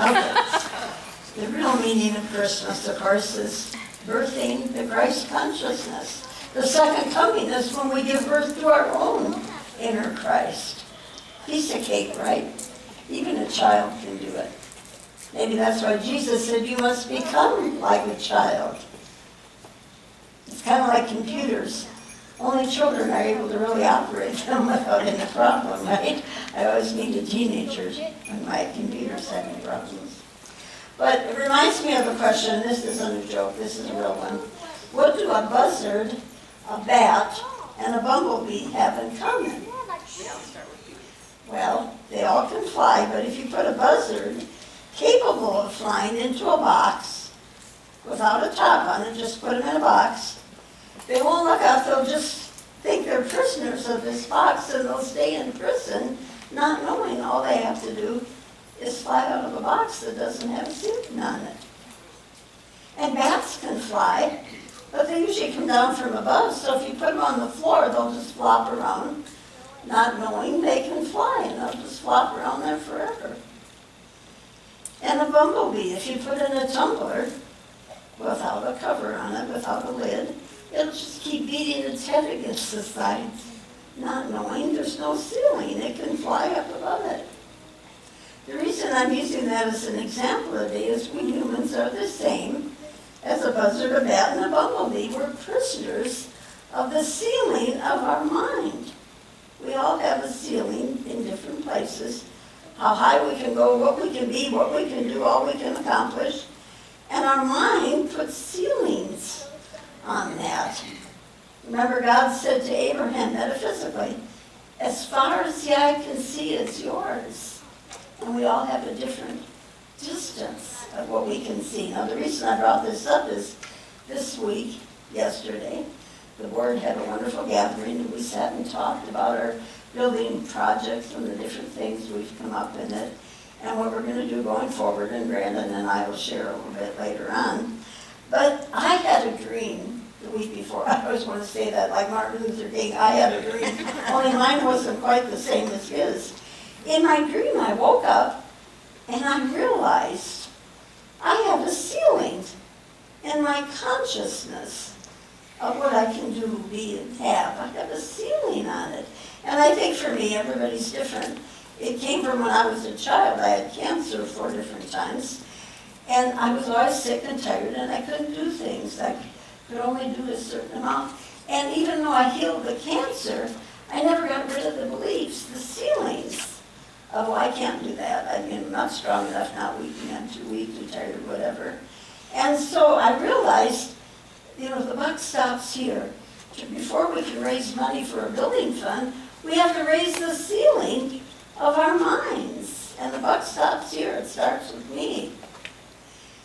The real meaning of Christmas, of course, is birthing the Christ consciousness. The second coming is when we give birth to our own inner Christ. Piece of cake, right? Even a child can do it. Maybe that's why Jesus said you must become like a child. It's kind of like computers. Only children are able to really operate them without any problem, right? I always needed teenagers when my computer's having problems. But it reminds me of a question. This isn't a joke, this is a real one. What do a buzzard, a bat, and a bumblebee have in common? Well, they all can fly, but if you put a buzzard capable of flying into a box without a top on it, just put them in a box, they won't look out, they'll just think they're prisoners of this box and they'll stay in prison, not knowing all they have to do is fly out of a box that doesn't have a ceiling on it. And bats can fly, but they usually come down from above, so if you put them on the floor, they'll just flop around, not knowing they can fly, and they'll just flop around there forever. And a bumblebee, if you put in a tumbler without a cover on it, without a lid, it'll just keep beating its head against the sides, not knowing there's no ceiling. It can fly up above it. The reason I'm using that as an example today is we humans are the same as a buzzard, a bat, and a bumblebee. We're prisoners of the ceiling of our mind. We all have a ceiling in different places, how high we can go, what we can be, what we can do, all we can accomplish. And our mind puts ceilings on that. Remember, God said to Abraham metaphysically, as far as the eye can see, it's yours. And we all have a different distance of what we can see. Now, the reason I brought this up is this week, yesterday, the board had a wonderful gathering, and we sat and talked about our building projects and the different things we've come up in it, and what we're going to do going forward, and Brandon and I will share a little bit later on. But I had a dream the week before. I always want to say that, like Martin Luther King, I had a dream, only mine wasn't quite the same as his. In my dream, I woke up, and I realized I have a ceiling in my consciousness of what I can do, be, and have. I have a ceiling on it. And I think for me, everybody's different. It came from when I was a child. I had cancer 4 different times. And I was always sick and tired, and I couldn't do things. I could only do a certain amount. And even though I healed the cancer, I never got rid of the beliefs, the ceilings of, well, I can't do that. I mean, I'm not strong enough, not weak, I'm too weak, too tired, whatever. And so I realized, you know, the buck stops here. Before we can raise money for a building fund, we have to raise the ceiling of our minds. And the buck stops here. It starts with me.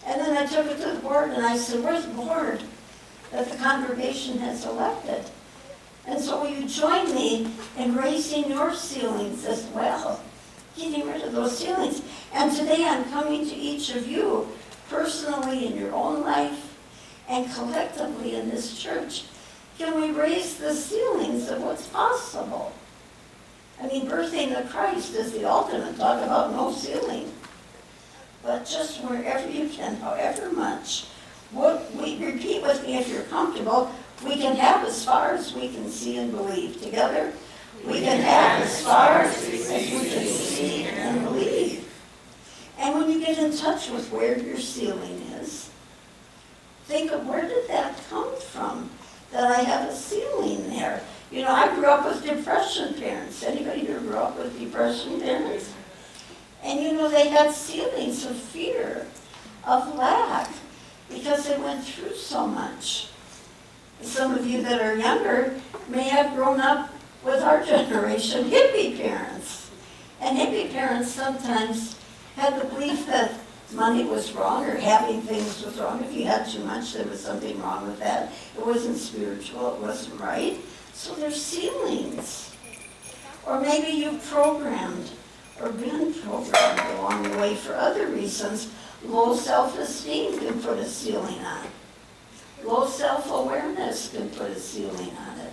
And then I took it to the board and I said, where's the board that the congregation has elected? And so will you join me in raising your ceilings as well? Getting rid of those ceilings. And today I'm coming to each of you personally in your own life and collectively in this church. Can we raise the ceilings of what's possible? I mean, birthing the Christ is the ultimate. Talk about no ceiling. But just wherever you can, however much, repeat with me if you're comfortable, we can have as far as we can see and believe. Together, we can have as far as we can see and believe. And when you get in touch with where your ceiling is, think of where did that come from, that I have a ceiling there. You know, I grew up with depression parents. Anybody here grew up with depression parents? And you know, they had ceilings of fear, of lack, because they went through so much. Some of you that are younger may have grown up with our generation hippie parents. And hippie parents sometimes had the belief that money was wrong or having things was wrong. If you had too much, there was something wrong with that. It wasn't spiritual, it wasn't right. So there's ceilings. Or maybe you programmed or been programmed along the way for other reasons. Low self-esteem can put a ceiling on. Low self-awareness can put a ceiling on it.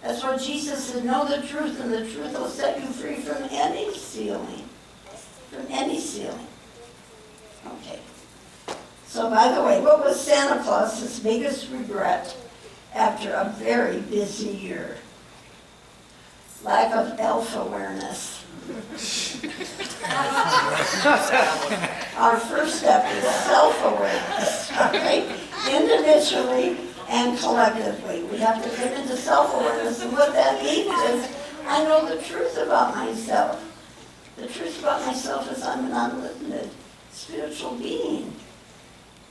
That's why Jesus said, know the truth, and the truth will set you free from any ceiling. From any ceiling. So by the way, what was Santa Claus's biggest regret after a very busy year? Lack of elf awareness. Our first step is self-awareness, right? Individually and collectively. We have to get into self-awareness, and what that means is I know the truth about myself. The truth about myself is I'm an unlimited spiritual being.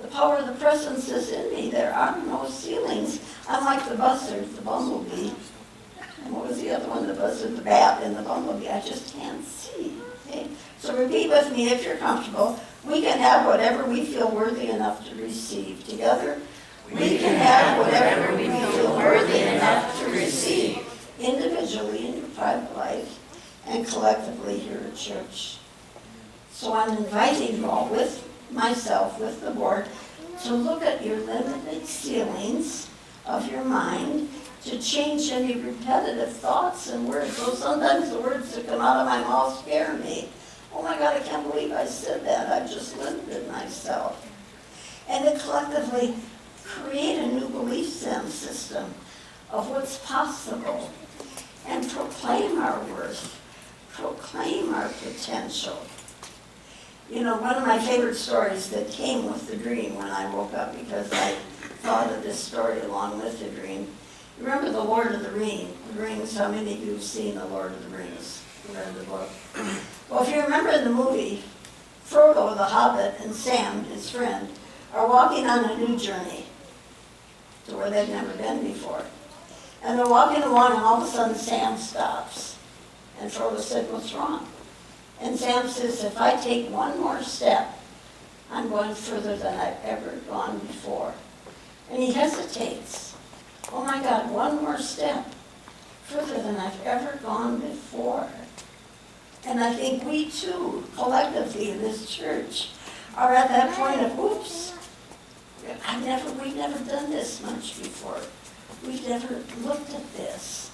The power of the presence is in me. There are no ceilings. I'm like the buzzard, the bumblebee. And what was the other one? The buzzard, the bat, and the bumblebee. I just can't see. Okay? So repeat with me if you're comfortable. We can have whatever we feel worthy enough to receive. Together, we can have whatever we feel worthy enough to receive. Individually in your private life and collectively here at church. So I'm inviting you all with myself, with the board, to look at your limited ceilings of your mind, to change any repetitive thoughts and words. So sometimes the words that come out of my mouth scare me. Oh my God, I can't believe I said that. I've just limited myself. And to collectively create a new belief system of what's possible and proclaim our worth, proclaim our potential. You know, one of my favorite stories that came with the dream when I woke up, because I thought of this story along with the dream. You remember the Lord of the Rings? How many of you have seen the Lord of the Rings? Read the book? Well, if you remember in the movie, Frodo the Hobbit and Sam, his friend, are walking on a new journey to where they've never been before. And they're walking along, and all of a sudden Sam stops. And Frodo said, "What's wrong?" And Sam says, "If I take one more step, I'm going further than I've ever gone before." And he hesitates. Oh my God, one more step, further than I've ever gone before. And I think we too, collectively in this church, are at that point of, oops, we've never done this much before. We've never looked at this.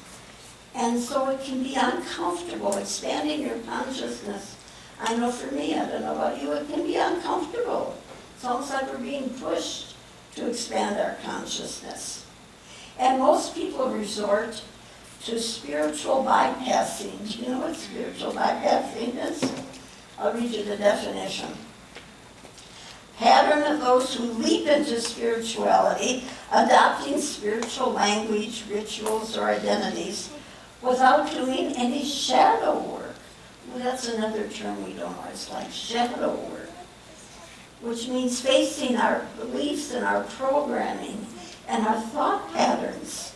And so it can be uncomfortable, expanding your consciousness. I know for me, I don't know about you, it can be uncomfortable. It's almost like we're being pushed to expand our consciousness. And most people resort to spiritual bypassing. Do you know what spiritual bypassing is? I'll read you the definition. Pattern of those who leap into spirituality, adopting spiritual language, rituals, or identities without doing any shadow work. Well, that's another term we don't always like, shadow work, which means facing our beliefs and our programming and our thought patterns,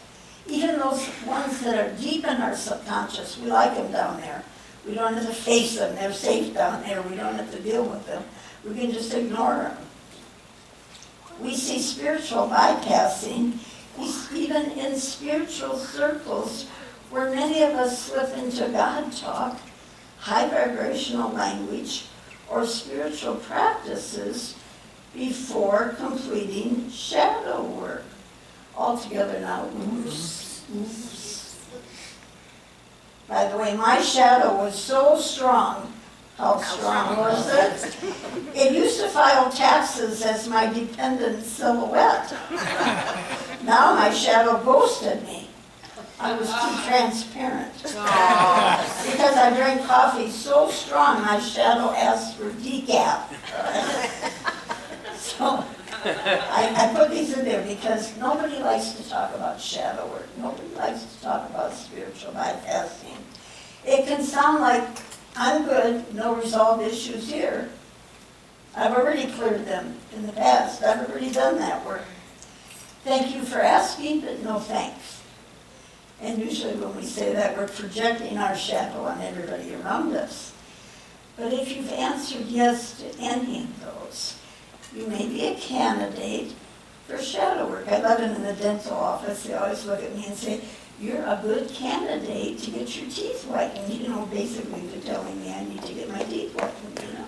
even those ones that are deep in our subconscious. We like them down there. We don't have to face them. They're safe down there. We don't have to deal with them. We can just ignore them. We see spiritual bypassing even in spiritual circles where many of us slip into God talk, high vibrational language, or spiritual practices before completing shadow work. All together now, oops, oops. By the way, my shadow was so strong. How strong was it? It used to file taxes as my dependent silhouette. Now my shadow ghosted me. I was too transparent. Because I drank coffee so strong, my shadow asked for decaf. So I put these in there because nobody likes to talk about shadow work. Nobody likes to talk about spiritual bypassing. It can sound like, I'm good, no resolved issues here. I've already cleared them in the past. I've already done that work. Thank you for asking, but no thanks. And usually when we say that, we're projecting our shadow on everybody around us. But if you've answered yes to any of those, you may be a candidate for shadow work. I love it in the dental office. They always look at me and say, "You're a good candidate to get your teeth whitened." You know, basically they're telling me I need to get my teeth whitened, you know.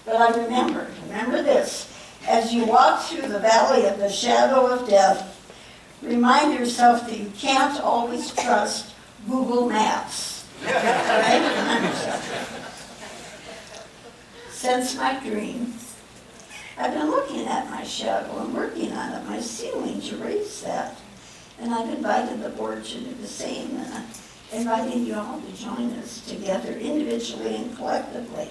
But I remember this, as you walk through the valley of the shadow of death, remind yourself that you can't always trust Google Maps. Right? Remind yourself. Since my dream, I've been looking at my shadow and working on it, my ceiling, to raise that. And I've invited the board to do the same, and I'm inviting you all to join us together, individually and collectively.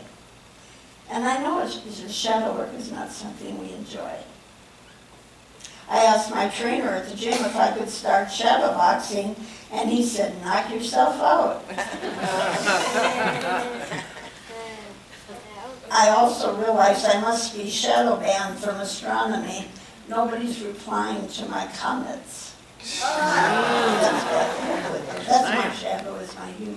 And I know shadow work is not something we enjoy. I asked my trainer at the gym if I could start shadow boxing, and he said, knock yourself out. I also realized I must be shadow banned from astronomy. Nobody's replying to my comments. That's my shadow, is my humor.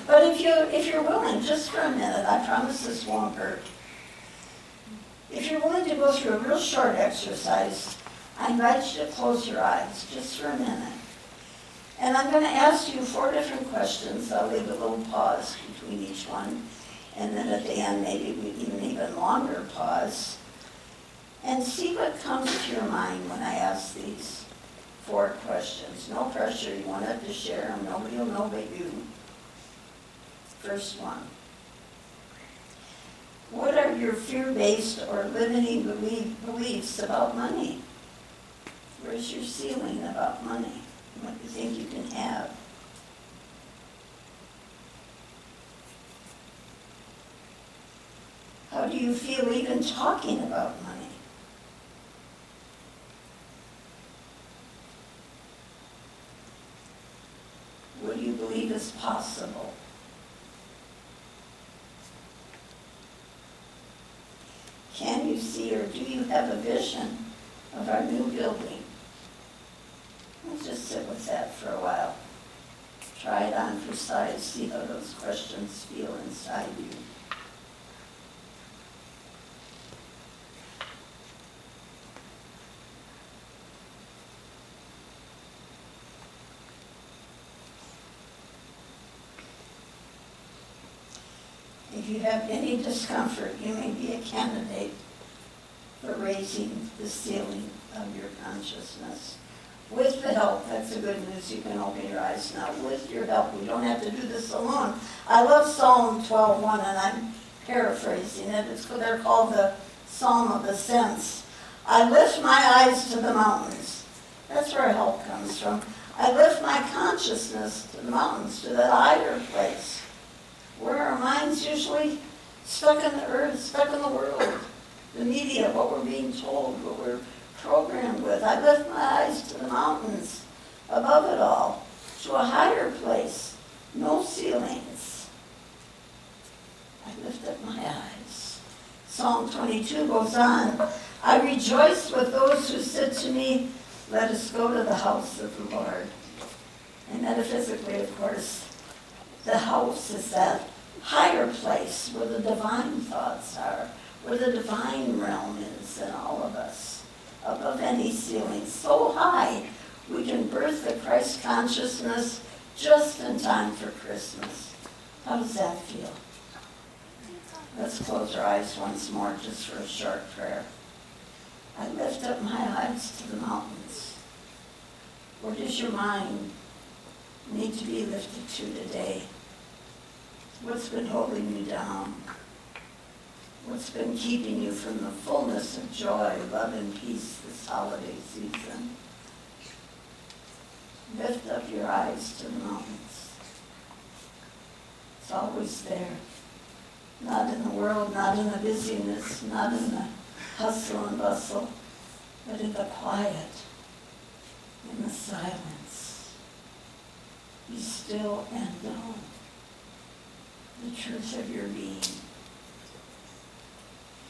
But if you're willing, just for a minute, I promise this won't hurt. If you're willing to go through a real short exercise, I invite you to close your eyes just for a minute. And I'm going to ask you 4 different questions. I'll leave a little pause between each one. And then at the end, maybe an even longer pause. And see what comes to your mind when I ask these 4 questions. No pressure, you won't have to share them. Nobody will know but you. First one. What are your fear-based or limiting beliefs about money? Where's your ceiling about money? What do you think you can have? How do you feel even talking about money? What do you believe is possible? Can you see, or do you have a vision of our new building? Let's just sit with that for a while. Try it on for size, see how those questions feel inside you. If you have any discomfort, you may be a candidate for raising the ceiling of your consciousness. With the help, that's the good news, you can open your eyes now. With your help, we don't have to do this alone. I love Psalm 12:1, and I'm paraphrasing it. They're called the Psalm of Ascents. I lift my eyes to the mountains. That's where help comes from. I lift my consciousness to the mountains, to that higher place. Where our minds usually stuck in the earth, stuck in the world, the media, what we're being told, what we're programmed with. I lift my eyes to the mountains, above it all, to a higher place, no ceilings. I lift up my eyes. Psalm 22 goes on, I rejoice with those who said to me, let us go to the house of the Lord. And metaphysically, of course, the house is that higher place where the divine thoughts are, where the divine realm is in all of us, above any ceiling, so high we can birth the Christ consciousness just in time for Christmas. How does that feel? Let's close our eyes once more just for a short prayer. I lift up my eyes to the mountains. Where does your mind need to be lifted to today? What's been holding you down? What's been keeping you from the fullness of joy, love, and peace this holiday season? Lift up your eyes to the mountains. It's always there. Not in the world, not in the busyness, not in the hustle and bustle, but in the quiet, in the silence. Be still and know the truth of your being,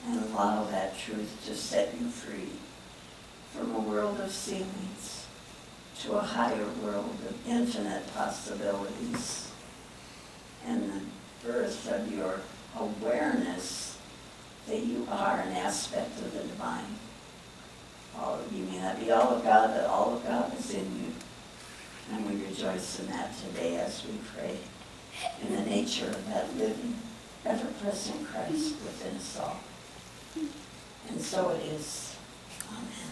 and allow that truth to set you free from a world of ceilings to a higher world of infinite possibilities, and the birth of your awareness that you are an aspect of the divine. You may not be all of God, but all of God is in you. And we rejoice in that today as we pray in the nature of that living, ever-present Christ within us all. And so it is. Amen.